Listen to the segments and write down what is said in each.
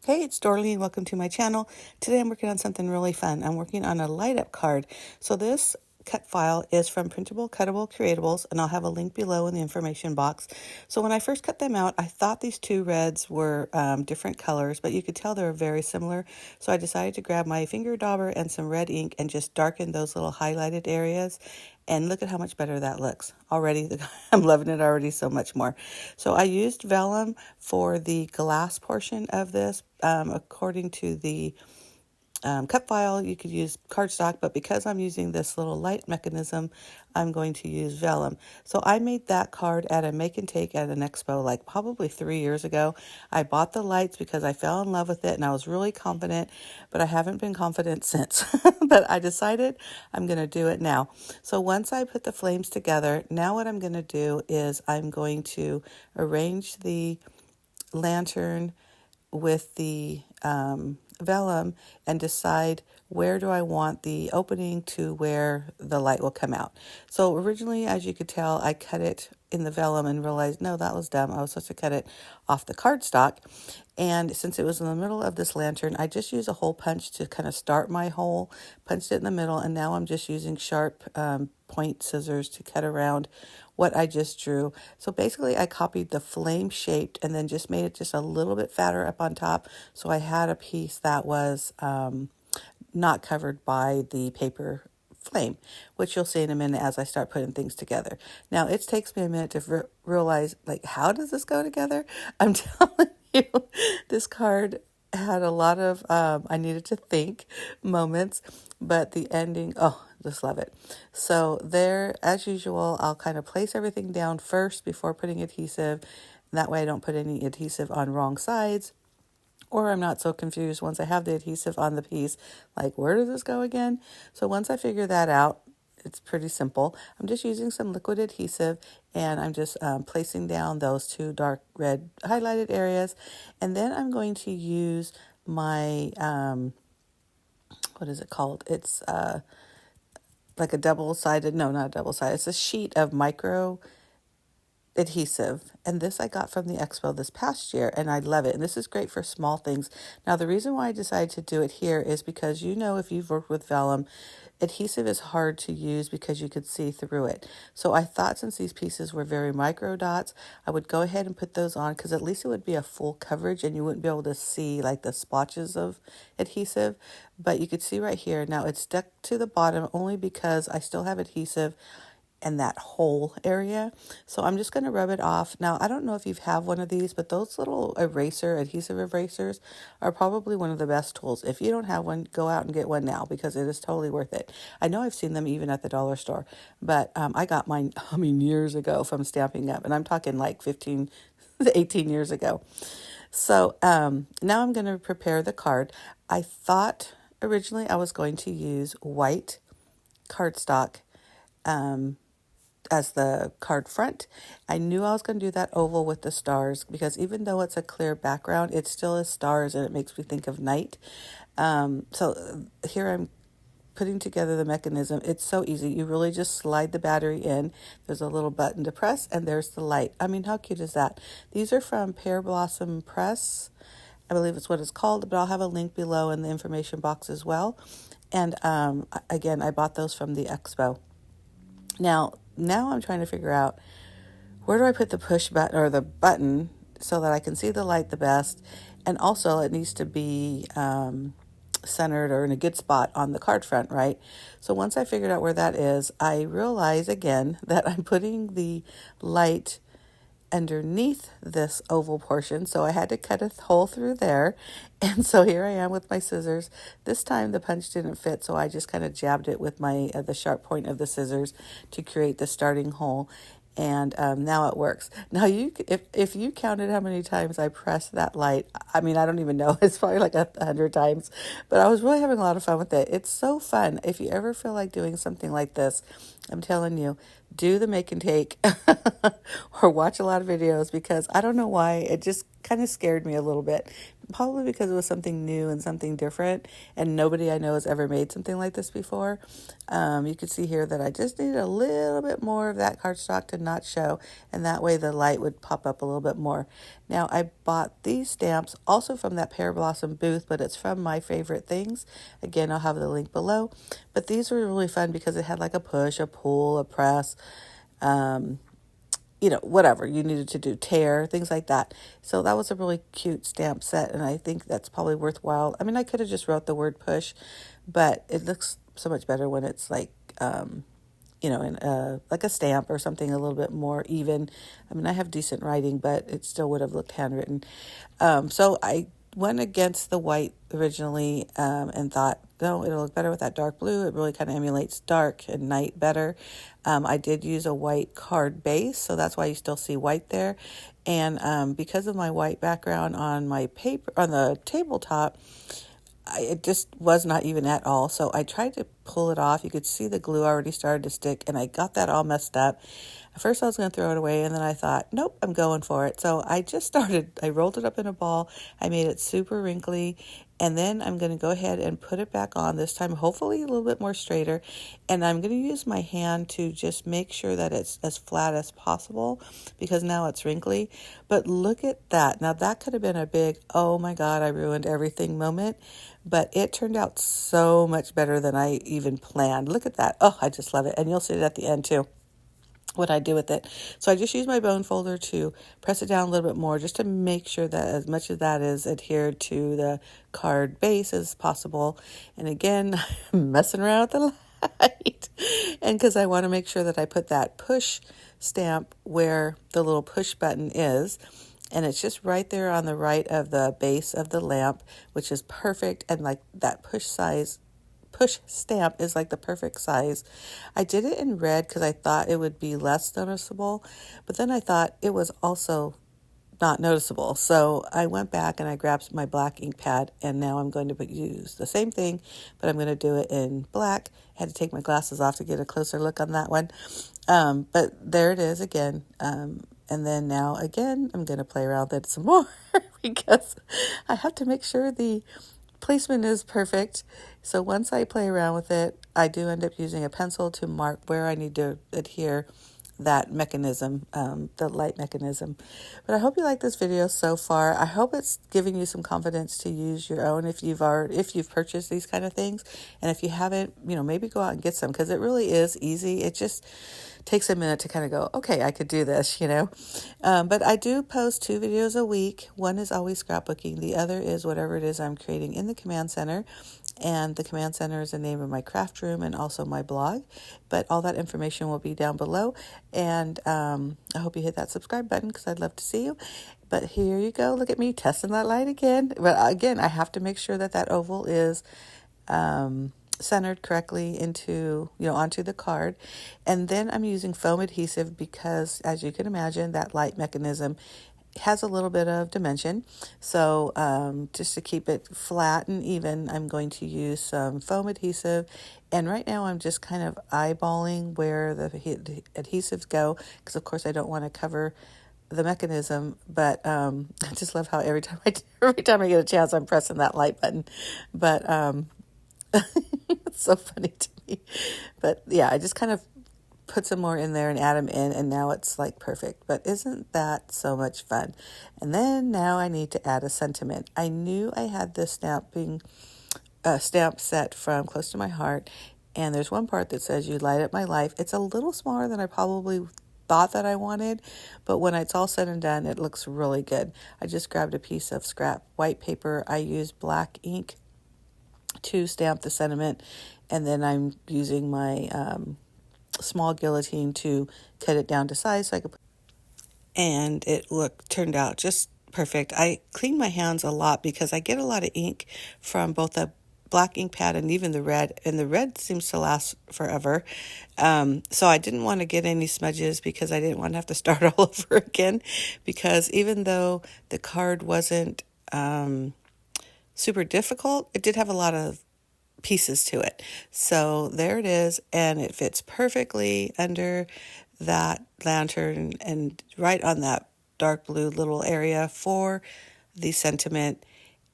Hey, it's Dorleen. Welcome to my channel. Today I'm working on something really fun. I'm working on a light up card. So this cut file is from Printable Cuttable Creatables, and I'll have a link below in the information box. So when I first cut them out, I thought these two reds were different colors, but you could tell they were very similar. So I decided to grab my finger dauber and some red ink and just darken those little highlighted areas. And look at how much better that looks. Already, I'm loving it already so much more. So I used vellum for the glass portion of this. According to the cut file, you could use cardstock, but because I'm using this little light mechanism, I'm going to use vellum. So I made that card at a make and take at an expo like probably 3 years ago. I bought the lights because I fell in love with it and I was really confident, but I haven't been confident since. But I decided I'm going to do it now. So once I put the flames together, now what I'm going to do is I'm going to arrange the lantern with the vellum and decide where do I want the opening to where the light will come out. So originally, as you could tell, I cut it in the vellum and realized, no, that was dumb. I was supposed to cut it off the cardstock. And since it was in the middle of this lantern, I just used a hole punch to kind of start my hole, punched it in the middle, and now I'm just using sharp point scissors to cut around what I just drew. So basically I copied the flame shaped and then just made it just a little bit fatter up on top. So I had a piece that was not covered by the paper flame, which you'll see in a minute as I start putting things together. Now it takes me a minute to realize, like, how does this go together? I'm telling you, this card had a lot of I needed to think moments, but the ending, oh, just love it. So there, as usual, I'll kind of place everything down first before putting adhesive. That way I don't put any adhesive on wrong sides, or I'm not so confused once I have the adhesive on the piece, like, where does this go again? So once I figure that out, it's pretty simple. I'm just using some liquid adhesive and I'm just placing down those two dark red highlighted areas. And then I'm going to use my, what is it called? It's like a double-sided, no, not a double-sided. It's a sheet of micro adhesive, and this I got from the expo this past year, and I love it. And this is great for small things. Now the reason why I decided to do it here is because, you know, if you've worked with vellum, adhesive is hard to use because you could see through it. So I thought since these pieces were very micro dots, I would go ahead and put those on, because at least it would be a full coverage and you wouldn't be able to see like the splotches of adhesive. But you could see right here, now it's stuck to the bottom only because I still have adhesive and that whole area. So I'm just going to rub it off. Now, I don't know if you have one of these, but those little adhesive erasers are probably one of the best tools. If you don't have one, go out and get one now, because it is totally worth it. I know I've seen them even at the dollar store, but I got mine, years ago from Stampin' Up, and I'm talking like 15 to 18 years ago. So now I'm going to prepare the card. I thought originally I was going to use white cardstock as the card front. I knew I was going to do that oval with the stars, because even though it's a clear background, it still is stars and it makes me think of night. So here I'm putting together the mechanism. It's so easy. You really just slide the battery in. There's a little button to press and there's the light. I mean, how cute is that? These are from Pear Blossom Press. I believe it's what it's called, but I'll have a link below in the information box as well. And again, I bought those from the expo. Now I'm trying to figure out, where do I put the push button or the button so that I can see the light the best? And also it needs to be centered or in a good spot on the card front, right? So once I figured out where that is, I realize again that I'm putting the light underneath this oval portion, so I had to cut a hole through there. And so here I am with my scissors. This time the punch didn't fit, so I just kind of jabbed it with my the sharp point of the scissors to create the starting hole. And now it works. Now if you counted how many times I pressed that light, I mean, I don't even know. It's probably like 100 times, but I was really having a lot of fun with it. It's so fun. If you ever feel like doing something like this, I'm telling you, do the make and take or watch a lot of videos, because I don't know why, it just kind of scared me a little bit, probably because it was something new and something different, and nobody I know has ever made something like this before. You can see here that I just need a little bit more of that cardstock to not show, and that way the light would pop up a little bit more. Now, I bought these stamps also from that Pear Blossom booth, but it's from My Favorite Things. Again, I'll have the link below. But these were really fun because it had like a push, a pull, a press, whatever you needed to do, tear, things like that. So that was a really cute stamp set, and I think that's probably worthwhile. I mean, I could have just wrote the word push, but it looks so much better when it's like, in like a stamp or something a little bit more even. I mean, I have decent writing, but it still would have looked handwritten. So I went against the white originally and thought, no, it'll look better with that dark blue. It really kind of emulates dark and night better. I did use a white card base, so that's why you still see white there. And because of my white background on my paper, on the tabletop, it just was not even at all. So I tried to pull it off. You could see the glue already started to stick, and I got that all messed up. At first I was going to throw it away, and then I thought, nope, I'm going for it. So I rolled it up in a ball. I made it super wrinkly, and then I'm going to go ahead and put it back on, this time hopefully a little bit more straighter. And I'm going to use my hand to just make sure that it's as flat as possible, because now it's wrinkly. But look at that. Now that could have been a big, oh my God, I ruined everything moment. But it turned out so much better than I even planned. Look at that. Oh, I just love it. And you'll see it at the end too, what I do with it. So I just use my bone folder to press it down a little bit more, just to make sure that as much of that is adhered to the card base as possible. And again, I'm messing around with the light. And because I want to make sure that I put that push stamp where the little push button is. And it's just right there on the right of the base of the lamp, which is perfect. And like that push stamp is like the perfect size. I did it in red because I thought it would be less noticeable, but then I thought it was also not noticeable. So I went back and I grabbed my black ink pad, and now I'm going to use the same thing, but I'm going to do it in black. I had to take my glasses off to get a closer look on that one. But there it is again. And then now again, I'm going to play around with it some more because I have to make sure the placement is perfect. So once I play around with it, I do end up using a pencil to mark where I need to adhere that mechanism, the light mechanism. But I hope you like this video so far. I hope it's giving you some confidence to use your own if you've purchased these kind of things. And if you haven't, maybe go out and get some, because it really is easy. It just takes a minute to kind of go, okay, I could do this. But I do post 2 videos a week. One is always scrapbooking. The other is whatever it is I'm creating in the command center. And the command center is the name of my craft room and also my blog. But all that information will be down below. And I hope you hit that subscribe button, because I'd love to see you. But here you go. Look at me testing that light again. But again, I have to make sure that that oval is centered correctly onto the card. And then I'm using foam adhesive because, as you can imagine, that light mechanism has a little bit of dimension. So just to keep it flat and even, I'm going to use some foam adhesive. And right now I'm just kind of eyeballing where the adhesives go, because of course I don't want to cover the mechanism. But I just love how every time I get a chance, I'm pressing that light button. But it's so funny to me. But yeah, I just kind of put some more in there and add them in, and now it's like perfect. But isn't that so much fun? And then now I need to add a sentiment. I knew I had this stamp set from Close to My Heart, and there's one part that says, "You light up my life." It's a little smaller than I probably thought that I wanted, but when it's all said and done, it looks really good. I just grabbed a piece of scrap white paper. I used black ink to stamp the sentiment, and then I'm using my small guillotine to cut it down to size so I could and it turned out just perfect. I clean my hands a lot because I get a lot of ink from both the black ink pad and even the red, and the red seems to last forever. So I didn't want to get any smudges because I didn't want to have to start all over again, because even though the card wasn't super difficult, it did have a lot of pieces to it. So there it is, and it fits perfectly under that lantern and right on that dark blue little area for the sentiment.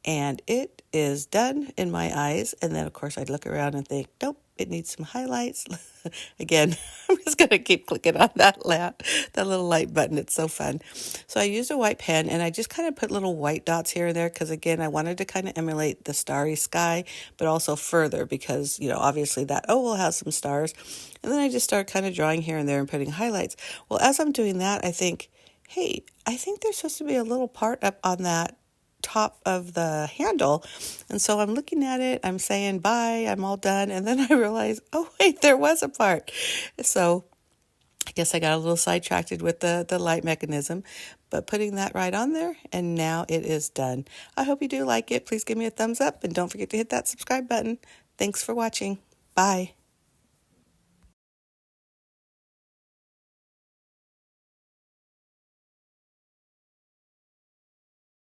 And it is done in my eyes. And then, of course, I'd look around and think, nope, it needs some highlights. Again, I'm just going to keep clicking on that little light button. It's so fun. So I used a white pen and I just kind of put little white dots here and there because, again, I wanted to kind of emulate the starry sky, but also further because, obviously that oval has some stars. And then I just started kind of drawing here and there and putting highlights. Well, as I'm doing that, I think, hey, I think there's supposed to be a little part up on that top of the handle. And so I'm looking at it, I'm saying bye, I'm all done. And then I realize, oh, wait, there was a part. So I guess I got a little sidetracked with the light mechanism, but putting that right on there, and now it is done. I hope you do like it. Please give me a thumbs up and don't forget to hit that subscribe button. Thanks for watching. Bye.